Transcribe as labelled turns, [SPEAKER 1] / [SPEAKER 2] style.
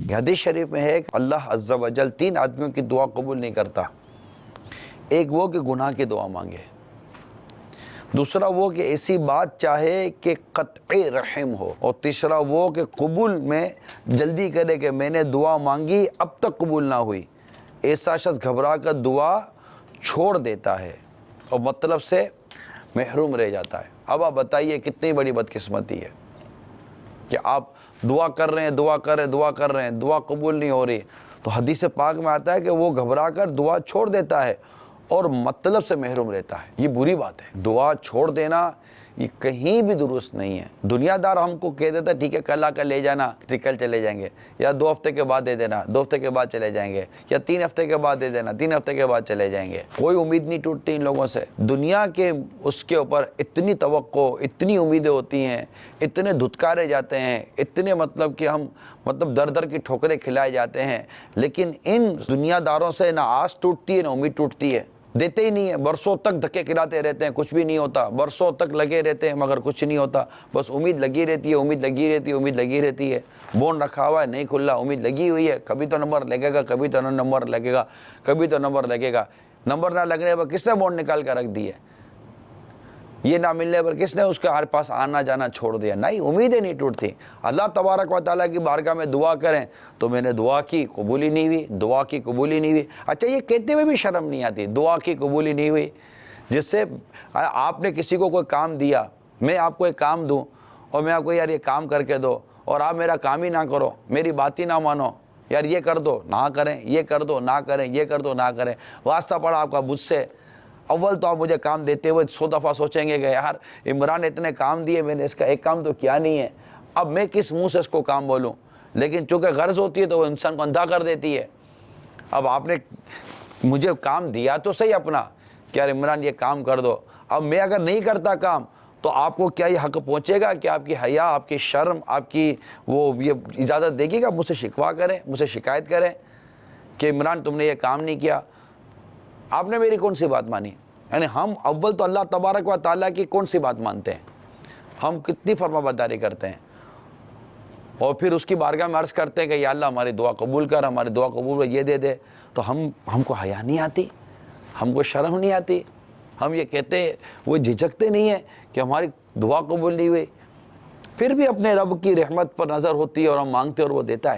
[SPEAKER 1] یہ حدیث شریف میں ہے کہ اللہ عز و جل 3 آدمیوں کی دعا قبول نہیں کرتا۔ ایک وہ کہ گناہ کی دعا مانگے، دوسرا وہ کہ ایسی بات چاہے کہ قطع رحم ہو، اور تیسرا وہ کہ قبول میں جلدی کرے کہ میں نے دعا مانگی اب تک قبول نہ ہوئی۔ ایسا شخص گھبرا کر دعا چھوڑ دیتا ہے اور مطلب سے محروم رہ جاتا ہے۔ اب آپ بتائیے کتنی بڑی بدقسمتی ہے کہ آپ دعا کر رہے ہیں، دعا قبول نہیں ہو رہی، تو حدیث پاک میں آتا ہے کہ وہ گھبرا کر دعا چھوڑ دیتا ہے اور مطلب سے محروم رہتا ہے۔ یہ بری بات ہے۔ دعا چھوڑ دینا یہ کہیں بھی درست نہیں ہے۔ دنیا دار ہم کو کہہ دیتا ہے ٹھیک ہے کل آ کر لے جانا، کل چلے جائیں گے، یا 2 ہفتے کے بعد دے دینا، 2 ہفتے کے بعد چلے جائیں گے، یا 3 ہفتے کے بعد دے دینا، 3 ہفتے کے بعد چلے جائیں گے۔ کوئی امید نہیں ٹوٹتی ان لوگوں سے۔ دنیا کے اس کے اوپر اتنی توقع، اتنی امیدیں ہوتی ہیں، اتنے دھتکارے جاتے ہیں، اتنے کہ ہم در در کی ٹھوکریں کھلائے جاتے ہیں، لیکن ان دنیا داروں سے نہ آس ٹوٹتی ہے نہ امید ٹوٹتی ہے۔ دیتے ہی نہیں ہیں، برسوں تک دھکے کھلاتے رہتے ہیں، کچھ بھی نہیں ہوتا، برسوں تک لگے رہتے ہیں مگر کچھ نہیں ہوتا، بس امید لگی رہتی ہے۔ بون رکھا ہوا ہے نہیں کھلا، امید لگی ہوئی ہے، کبھی تو نمبر لگے گا، کبھی تو نمبر لگے گا۔ نمبر نہ لگنے پر کس نے بون نکال کر رکھ دی ہے؟ یہ نہ ملنے پر کس نے اس کے پاس آنا جانا چھوڑ دیا؟ نہیں، امیدیں نہیں ٹوٹتی۔ اللہ تبارک و تعالیٰ کی بارگاہ میں دعا کریں تو میں نے دعا کی قبولی نہیں ہوئی، اچھا یہ کہتے ہوئے بھی شرم نہیں آتی دعا کی قبولی نہیں ہوئی؟ جس سے آپ نے کسی کو کوئی کام دیا، میں آپ کو ایک کام دوں اور میں آپ کو یار یہ کام کر کے دو، اور آپ میرا کام ہی نہ کرو، میری بات ہی نہ مانو، یار یہ کر دو نہ کریں، یہ کر دو نہ کریں، یہ کر دو نہ کریں، واسطہ پڑا آپ کا مجھ سے۔ اول تو آپ مجھے کام دیتے ہوئے 100 دفعہ سوچیں گے کہ یار عمران نے اتنے کام دیے، میں نے اس کا ایک کام تو کیا نہیں ہے، اب میں کس منہ سے اس کو کام بولوں؟ لیکن چونکہ غرض ہوتی ہے تو وہ انسان کو اندھا کر دیتی ہے۔ اب آپ نے مجھے کام دیا تو صحیح اپنا کہ یار عمران یہ کام کر دو، اب میں اگر نہیں کرتا کام تو آپ کو کیا یہ حق پہنچے گا کہ آپ کی حیا، آپ کی شرم، آپ کی یہ اجازت دے گی کہ مجھ سے شکوہ کریں، مجھ سے شکایت کریں کہ عمران تم نے یہ کام نہیں کیا؟ آپ نے میری کون سی بات مانی؟ یعنی ہم اول تو اللہ تبارک و تعالیٰ کی کون سی بات مانتے ہیں؟ ہم کتنی فرما برداری کرتے ہیں، اور پھر اس کی بارگاہ میں عرض کرتے ہیں کہ یا اللہ ہماری دعا قبول کر، ہماری دعا قبول کر، یہ دے دے، تو ہم کو حیا نہیں آتی، ہم کو شرم نہیں آتی، ہم یہ کہتے ہیں، وہ جھجکتے نہیں ہیں کہ ہماری دعا قبول نہیں ہوئی، پھر بھی اپنے رب کی رحمت پر نظر ہوتی ہے اور ہم مانگتے اور وہ دیتا ہے۔